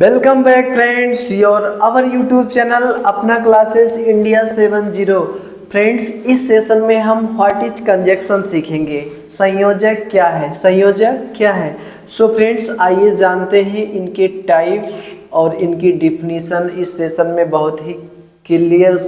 Welcome back friends your our YouTube channel Apna classes India 70। Friends इस session में हम what is conjunction सीखेंगे। संयोजक क्या है, संयोजक क्या है। सो फ्रेंड्स आइए जानते हैं इनके टाइप और इनकी डिफिनीशन। इस सेशन में बहुत ही क्लियर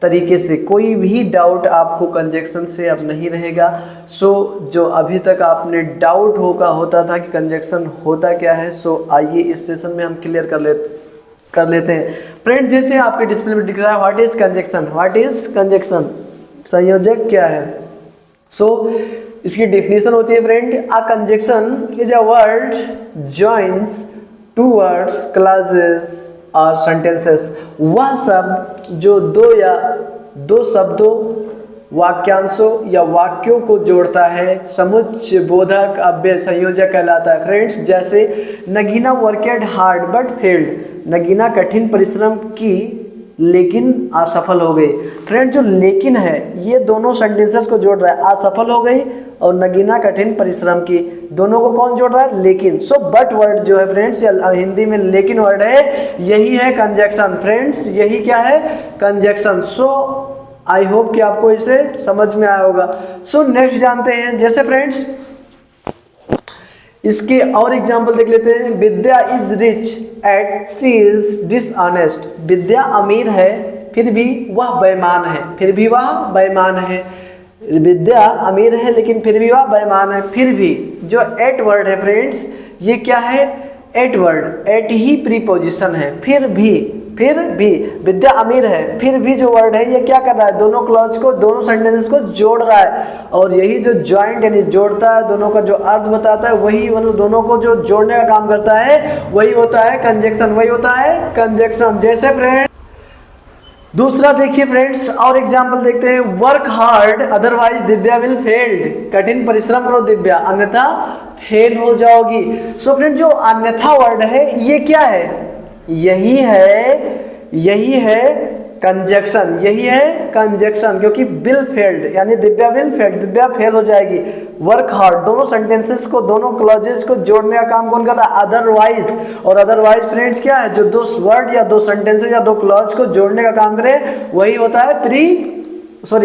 तरीके से कोई भी डाउट आपको कंजक्शन से अब नहीं रहेगा। सो जो अभी तक आपने डाउट होता था कि कंजक्शन होता क्या है, सो आइए इस सेशन में हम क्लियर कर लेते हैं। फ्रेंड्स जैसे आपके डिस्प्ले में दिख रहा है what is conjunction, what is conjunction, संयोजक क्या है। सो इसकी डिफिनीशन होती है friend, a conjunction is a word joins two words, clauses और सेंटेंसेस। वह शब्द जो दो शब्दों, वाक्यांशों या वाक्यों को जोड़ता है, समुच्चय बोधक अव्यय संयोजक कहलाता है। फ्रेंड्स जैसे Nagina worked hard but failed, Nagina कठिन परिश्रम की लेकिन असफल हो गई। फ्रेंड जो लेकिन है ये दोनों सेंटेंसेस को जोड़ रहा है, असफल हो गई और नगीना कठिन परिश्रम की, दोनों को कौन जोड़ रहा है, लेकिन। सो बट वर्ड जो है फ्रेंड्स या हिंदी में लेकिन वर्ड है, यही है कंजक्शन। फ्रेंड्स यही क्या है, कंजक्शन। सो आई होप कि आपको इसे समझ में आया होगा। सो नेक्स्ट जानते हैं, जैसे फ्रेंड्स इसके और एग्जाम्पल देख लेते हैं। Vidya is rich yet she is dishonest. Vidya अमीर है फिर भी वह बेईमान है, फिर भी वह बेईमान है। विद्या अमीर है लेकिन फिर भी वह बेईमान है। फिर भी जो एट वर्ड है फ्रेंड्स ये क्या है, एट वर्ड, एट ही प्रीपोजिशन है। फिर भी विद्या अमीर है, फिर भी जो वर्ड है ये क्या कर रहा है, दोनों क्लॉज को, दोनों सेंटेंसेस को जोड़ रहा है। और यही जो जॉइंट यानी जोड़ता है, दोनों का जो अर्थ बताता है, वही मतलब दोनों को जो जोड़ने का काम करता है वही होता है कंजक्शन, वही होता है कंजक्शन। जैसे फ्रेंड दूसरा देखिए फ्रेंड्स और एग्जाम्पल देखते हैं। Work hard otherwise Divya will failed. कठिन परिश्रम करो दिव्या अन्यथा फेल हो जाओगी। सो फ्रेंड जो अन्यथा वर्ड है ये क्या है, यही है कंजक्शन, यही है कंजक्शन, क्योंकि विल फेल्ड यानी Divya will failed, Divya fail हो जाएगी। वर्क हार्ड दोनों सेंटेंसेस को, दोनों क्लॉजेस को जोड़ने का काम कौन कर रहा है, अदरवाइज। और अदरवाइज फ्रेंड्स क्या है, जो दो वर्ड या दो सेंटेंसेस या दो क्लॉज को जोड़ने का काम करे वही होता है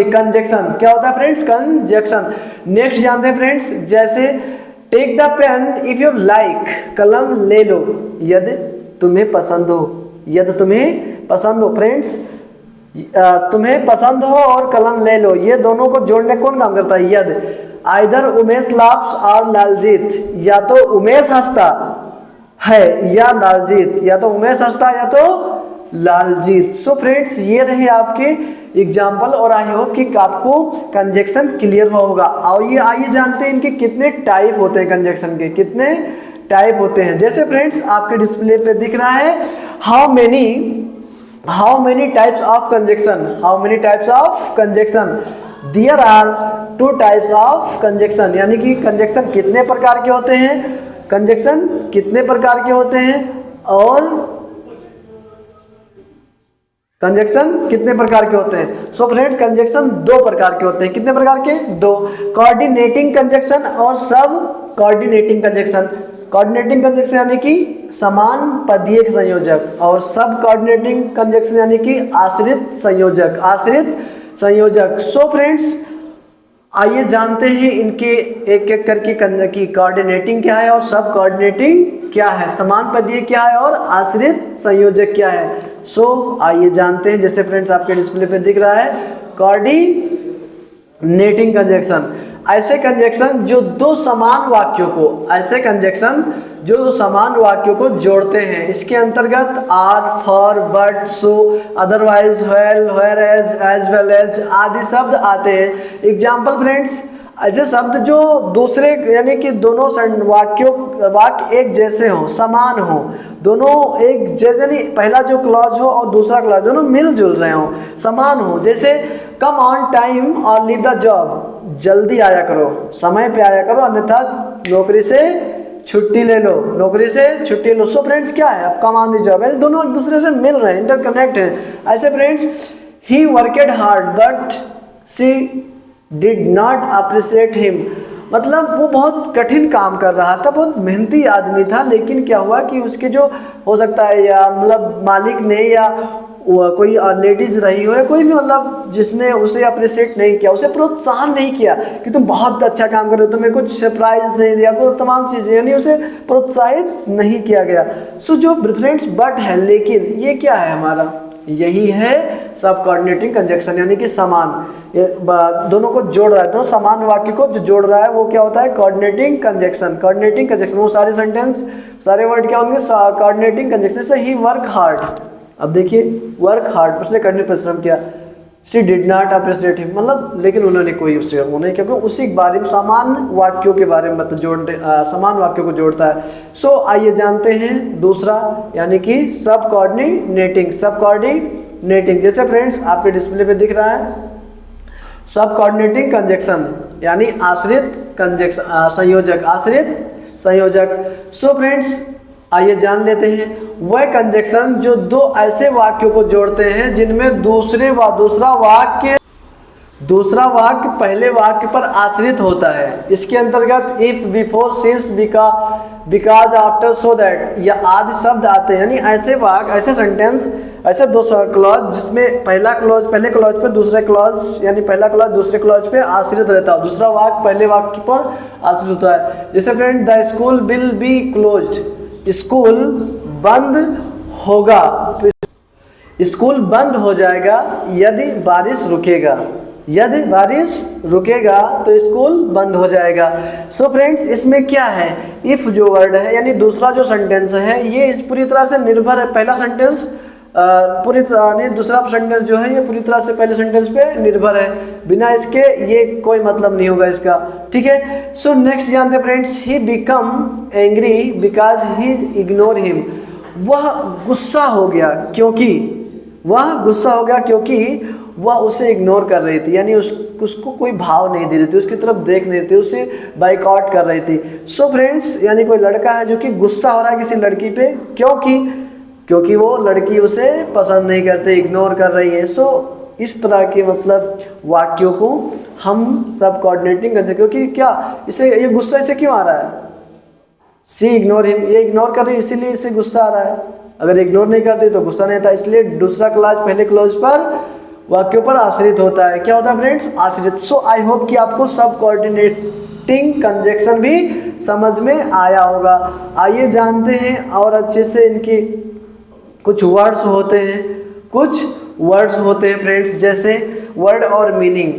कंजक्शन। क्या होता है फ्रेंड्स, कंजक्शन। नेक्स्ट जानते हैं फ्रेंड्स, जैसे take the pen if you like, कलम ले लो यदि तुम्हें पसंद हो, यदि तुम्हें पसंद हो। फ्रेंड्स तुम्हें पसंद हो और कलम ले लो, ये दोनों को जोड़ने कौन काम करता है, यदि। आइदर उमेश लाफ्स और लालजीत, या तो उमेश हंसता है या लालजीत, या तो उमेश हंसता या तो लालजीत। सो फ्रेंड्स ये रहे आपके एग्जाम्पल और आई होप कि आपको कंजक्शन क्लियर होगा। आइए जानते हैं इनके कितने टाइप होते हैं, कंजक्शन के कितने टाइप होते हैं। जैसे फ्रेंड्स आपके डिस्प्ले पे दिख रहा है how many types of conjunction, how many types of conjunction. There are 2 types of conjunction, यानी कि कंजक्शन कितने प्रकार के होते हैं, कंजक्शन कितने प्रकार के होते हैं और कंजक्शन कितने प्रकार के होते हैं। सो फ्रेंड्स कंजक्शन 2 प्रकार के होते हैं, कितने प्रकार के, 2। कोऑर्डिनेटिंग कंजक्शन और सब कोऑर्डिनेटिंग कंजक्शन। कोऑर्डिनेटिंग कंजक्शन यानी कि समान पदीय संयोजक, और सब कोऑर्डिनेटिंग कंजक्शन यानी कि आश्रित संयोजक। सो फ्रेंड्स आइए जानते हैं इनके एक एक करके की कोऑर्डिनेटिंग क्या है और सब कोऑर्डिनेटिंग क्या है, समान पदीय क्या है और आश्रित संयोजक क्या है। सो आइए जानते हैं। जैसे फ्रेंड्स आपके डिस्प्ले पे दिख रहा है कोऑर्डिनेटिंग कंजक्शन, ऐसे कंजक्शन जो दो समान वाक्यों को जोड़ते हैं। इसके अंतर्गत or, for, but, so, otherwise, while, whereas, as well as आदि शब्द आते हैं। एग्जाम्पल फ्रेंड्स ऐसे शब्द जो दूसरे यानी कि दोनों वाक्य एक जैसे हो, समान हो, दोनों एक जैसे, नहीं पहला जो क्लॉज हो और दूसरा क्लॉज दोनों मिलजुल रहे हो, समान हो। जैसे कम ऑन टाइम और लीव द जॉब, जल्दी आया करो, समय पे आया करो, अन्यथा नौकरी से छुट्टी ले लो, नौकरी से छुट्टी लो। सो फ्रेंड्स क्या है, अब कम ऑन द जॉब, यानी दोनों एक दूसरे से मिल रहे हैं, इंटरकनेक्ट हैं। ऐसे friends he worked hard but she did not appreciate him. मतलब वो बहुत कठिन काम कर रहा था, बहुत मेहनती आदमी था, लेकिन क्या हुआ कि उसके जो हो सकता है या मतलब मालिक ने या कोई लेडीज रही हो या कोई भी मतलब जिसने उसे अप्रिशिएट नहीं किया, उसे प्रोत्साहन नहीं किया कि तुम बहुत अच्छा काम कर रहे हो, तुम्हें कुछ सरप्राइज नहीं दिया, कोई तमाम चीज़ें, यानी उसे प्रोत्साहित नहीं किया गया। सो जो फ्रेंड्स बट है, लेकिन ये क्या है हमारा, यही है सब कोऑर्डिनेटिंग कंजक्शन, यानी कि समान, दोनों को जोड़ रहा है, दोनों समान वाक्य को जो जोड़ रहा है वो क्या होता है, कोऑर्डिनेटिंग कंजक्शन। कोऑर्डिनेटिंग कंजक्शन वो सारे सेंटेंस, सारे वर्ड क्या होंगे, कोऑर्डिनेटिंग कंजक्शन। जैसे ही वर्क हार्ड, अब देखिए वर्क हार्ड, उसने कठिन परिश्रम किया, she did not appreciate him, मतलब लेकिन उन्होंने कोई उससे वो नहीं, क्योंकि उसी के बारे में समान वाक्यों के बारे में मतलब समान वाक्यों को जोड़ता है। सो आइए जानते हैं दूसरा, यानी कि सब कोऑर्डिनेटिंग। सब कोऑर्डिनेटिंग जैसे फ्रेंड्स आपके डिस्प्ले पे दिख रहा है, सब कोऑर्डिनेटिंग कंजक्शन यानी आश्रित कंजक्शन, संयोजक, आश्रित संयोजक। सो फ्रेंड्स आइए जान लेते हैं वह कंजक्शन जो दो ऐसे वाक्यों को जोड़ते हैं जिनमें दूसरा वाक्य पहले वाक्य पर आश्रित होता है। इसके अंतर्गत if, before, since, because, after, so that या आदि शब्द आते हैं, यानी ऐसे वाक्य, ऐसे सेंटेंस, ऐसे दो क्लॉज जिसमें पहला क्लॉज पहले क्लॉज पे, दूसरे क्लॉज यानी पहला क्लॉज दूसरे क्लॉज पे आश्रित रहता है, दूसरा वाक्य पहले वाक्य पर आश्रित होता है। जैसे friend the school will be closed, school बंद होगा, स्कूल बंद हो जाएगा यदि बारिश रुकेगा, यदि बारिश रुकेगा तो स्कूल बंद हो जाएगा। सो फ्रेंड्स इसमें क्या है, इफ जो वर्ड है यानी दूसरा जो सेंटेंस है ये पूरी तरह से निर्भर है, पहला सेंटेंस पूरी तरह, दूसरा सेंटेंस जो है ये पूरी तरह से पहले सेंटेंस पे निर्भर है, बिना इसके ये कोई मतलब नहीं होगा इसका, ठीक है। सो नेक्स्ट जानते हैं friends, he become angry because he ignore him, वह गुस्सा हो गया क्योंकि वह उसे इग्नोर कर रही थी, यानी उसको कोई भाव नहीं दे रही थी, उसकी तरफ देख नहीं थी, उसे बाइकआउट कर रही थी। सो फ्रेंड्स यानी कोई लड़का है जो कि गुस्सा हो रहा है किसी लड़की पे क्योंकि वो लड़की उसे पसंद नहीं करते, इग्नोर कर रही है। सो इस तरह के मतलब वाक्यों को हम सब कोऑर्डिनेटिंग करते हैं, क्योंकि क्या इसे ये गुस्सा इसे क्यों आ रहा है, सी इग्नोर हिम, ये इग्नोर कर रही है इसीलिए इसे गुस्सा आ रहा है, अगर इग्नोर नहीं करती तो गुस्सा नहीं था, इसलिए दूसरा क्लॉज पहले क्लॉज पर वाक्यों पर आश्रित होता है। क्या होता है फ्रेंड्स, आश्रित। सो आई होप कि आपको सब कोऑर्डिनेटिंग कंजक्शन भी समझ में आया होगा। आइए जानते हैं और अच्छे से इनकी कुछ वर्ड्स होते हैं फ्रेंड्स, जैसे वर्ड और मीनिंग,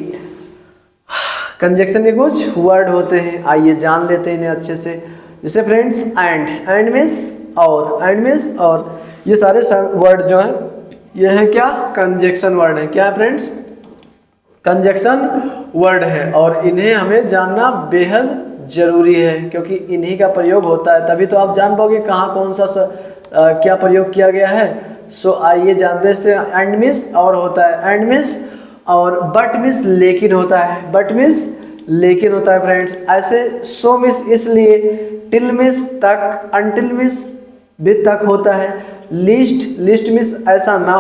कंजक्शन के कुछ वर्ड होते हैं, आइए जान लेते हैं इन्हें अच्छे से। जैसे फ्रेंड्स एंड मीन्स और, ये सारे वर्ड जो हैं ये है क्या, कंजक्शन वर्ड है। क्या है फ्रेंड्स, कंजक्शन वर्ड है, और इन्हें हमें जानना बेहद जरूरी है, क्योंकि इन्हीं का प्रयोग होता है, तभी तो आप जान पाओगे कहाँ कौन सा क्या प्रयोग किया गया है। सो आइए जानते हैं, एंड मिस और होता है, एंड मिस और, बट मिस लेकिन होता है, बट मिस लेकिन होता है फ्रेंड्स। ऐसे सो मिस इसलिए, टिल मिस तक, अनटिल मिस भी तक होता है, लिस्ट मिस ऐसा ना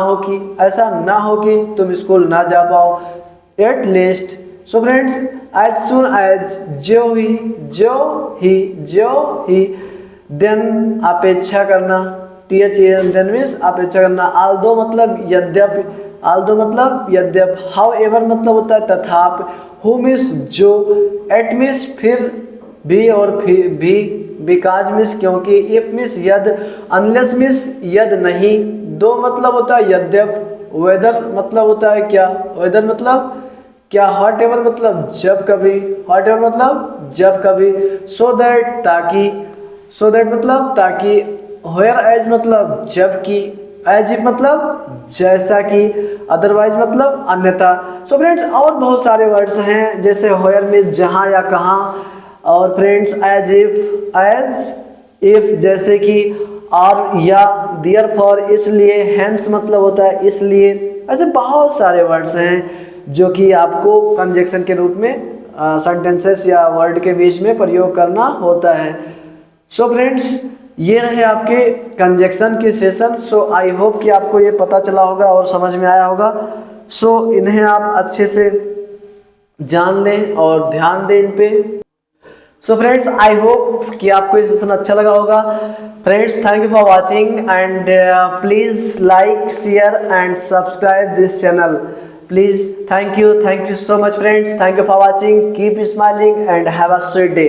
हो कि तुम स्कूल ना जा पाओ, at least. So friends as soon as, जो ही, देन अपेक्षा करना, देन मीन्स अपेक्षा करना, आल्दो मतलब यद्यप, हाउ एवर मतलब होता है तथापि, हु मिस जो, एट मिस फिर भी और भी, बिकॉज मिस क्योंकि, इफ मिस यद, अनलेस मिस यद नहीं, दो मतलब होता है यद्यप, वेदर मतलब होता है क्या, वेदर मतलब क्या, हॉट एवर मतलब जब कभी, सो दैट मतलब ताकि, व्हेयर एज मतलब जबकि, एज इफ मतलब जैसा कि, अदरवाइज मतलब अन्यथा। सो फ्रेंड्स और बहुत सारे वर्ड्स हैं, जैसे व्हेयर में जहाँ या कहाँ, और फ्रेंड्स एज इफ जैसे कि, और या, देयरफॉर इसलिए, हेंस मतलब होता है इसलिए। ऐसे बहुत सारे वर्ड्स हैं जो कि आपको कंजक्शन के रूप में सेंटेंसेस या वर्ड के बीच में प्रयोग करना होता है। सो फ्रेंड्स ये रहे आपके कंजक्शन के सेशन। सो आई होप कि आपको ये पता चला होगा और समझ में आया होगा। सो इन्हें आप अच्छे से जान लें और ध्यान दें इन पे। सो फ्रेंड्स, आई होप कि आपको ये सेशन अच्छा लगा होगा। Friends, thank you for watching and please like, share and subscribe this channel please. Thank you so much friends, thank you for watching, keep smiling and have a sweet day.